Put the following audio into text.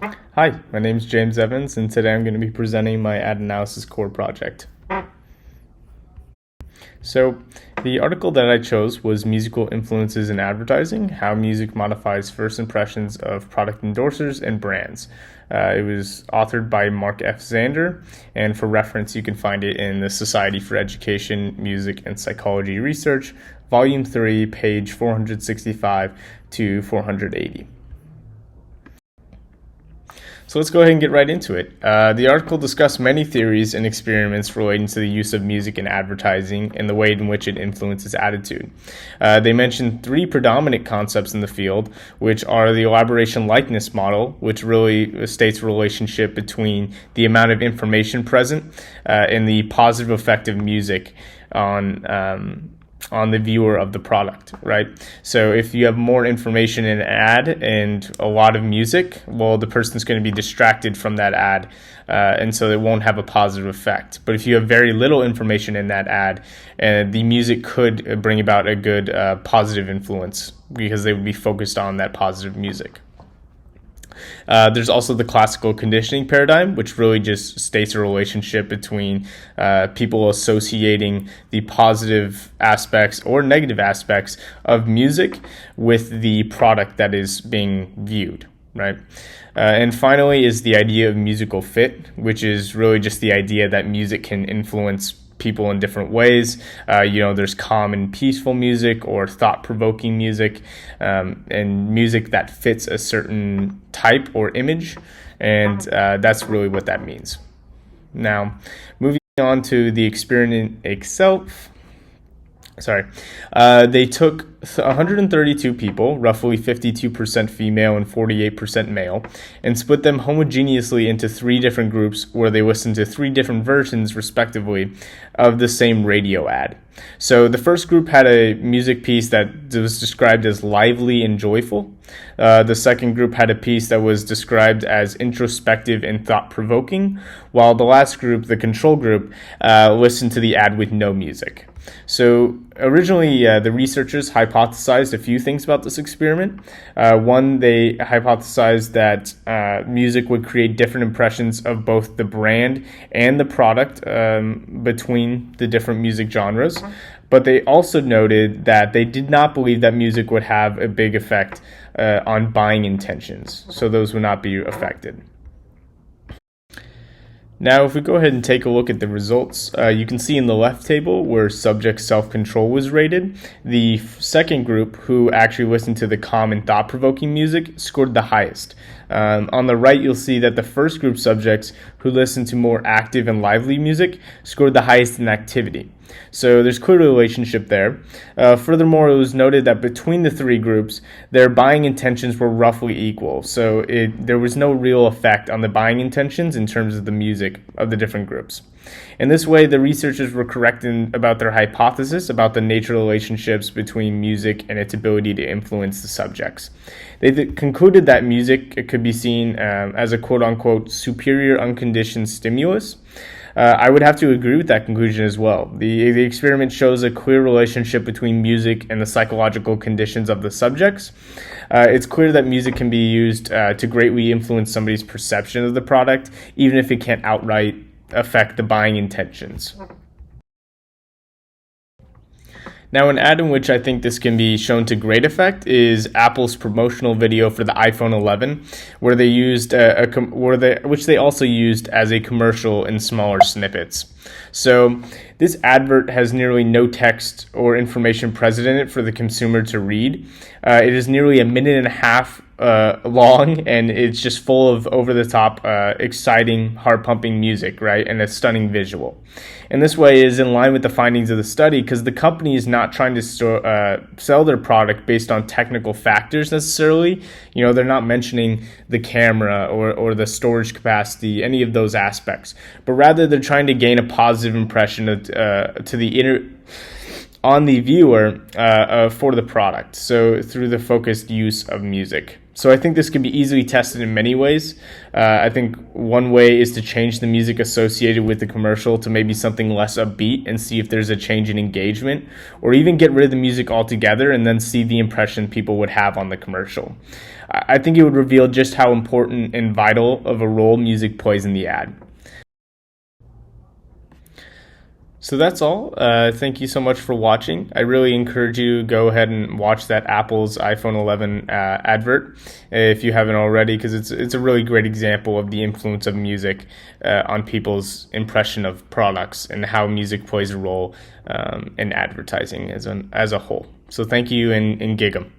Hi, my name is James Evans, and today I'm going to be presenting my ad analysis core project. So, the article that I chose was Musical Influences in Advertising: How Music Modifies First Impressions of Product Endorsers and Brands. It was authored by Mark F. Zander, and for reference, you can find it in the Society for Education, Music, and Psychology Research, Volume 3, page 465 to 480. So let's go ahead and get right into it. The article discussed many theories and experiments relating to the use of music in advertising and the way in which it influences attitude. They mentioned three predominant concepts in the field, which are the elaboration likeness model, which really states a relationship between the amount of information present and the positive effect of music on the viewer of the product, right? So if you have more information in an ad and a lot of music, well, the person's going to be distracted from that ad, and so it won't have a positive effect. But if you have very little information in that ad, the music could bring about a good positive influence because they would be focused on that positive music. There's also the classical conditioning paradigm, which really just states a relationship between people associating the positive aspects or negative aspects of music with the product that is being viewed, right? And finally is the idea of musical fit, which is really just the idea that music can influence people in different ways. There's calm and peaceful music or thought-provoking music, and music that fits a certain type or image, and that's really what that means. Now, moving on to the experiment itself. They took 132 people, roughly 52% female and 48% male, and split them homogeneously into three different groups where they listened to three different versions, respectively, of the same radio ad. So the first group had a music piece that was described as lively and joyful. The second group had a piece that was described as introspective and thought-provoking, while the last group, the control group, listened to the ad with no music. So originally, the researchers hypothesized a few things about this experiment. One, they hypothesized that music would create different impressions of both the brand and the product between the different music genres. But they also noted that they did not believe that music would have a big effect on buying intentions. So those would not be affected. Now, if we go ahead and take a look at the results, you can see in the left table where subject self-control was rated. The second group, who actually listened to the calm and thought-provoking music, scored the highest. On the right, you'll see that the first group subjects, who listened to more active and lively music, scored the highest in activity. So there's clearly a relationship there. Furthermore, it was noted that between the three groups, their buying intentions were roughly equal. So there was no real effect on the buying intentions in terms of the music of the different groups. In this way, the researchers were correct about their hypothesis about the nature relationships between music and its ability to influence the subjects. They concluded that music could be seen as a quote-unquote superior unconditioned stimulus. I would have to agree with that conclusion as well. The experiment shows a clear relationship between music and the psychological conditions of the subjects. It's clear that music can be used to greatly influence somebody's perception of the product, even if it can't outright affect the buying intentions. Now, an ad in which I think this can be shown to great effect is Apple's promotional video for the iPhone 11, where they used which they also used as a commercial in smaller snippets. So this advert has nearly no text or information present in it for the consumer to read. It is nearly a minute and a half long, and it's just full of over-the-top, exciting, heart-pumping music, right, and a stunning visual. And this way is in line with the findings of the study because the company is not trying to sell their product based on technical factors necessarily. They're not mentioning the camera or the storage capacity, any of those aspects, but rather they're trying to gain a positive impression on the viewer for the product, so through the focused use of music. So I think this can be easily tested in many ways. I think one way is to change the music associated with the commercial to maybe something less upbeat and see if there's a change in engagement, or even get rid of the music altogether and then see the impression people would have on the commercial. I think it would reveal just how important and vital of a role music plays in the ad. So that's all. Thank you so much for watching. I really encourage you to go ahead and watch that Apple's iPhone 11 advert if you haven't already, because it's a really great example of the influence of music on people's impression of products and how music plays a role in advertising as a whole. So thank you, and gig 'em.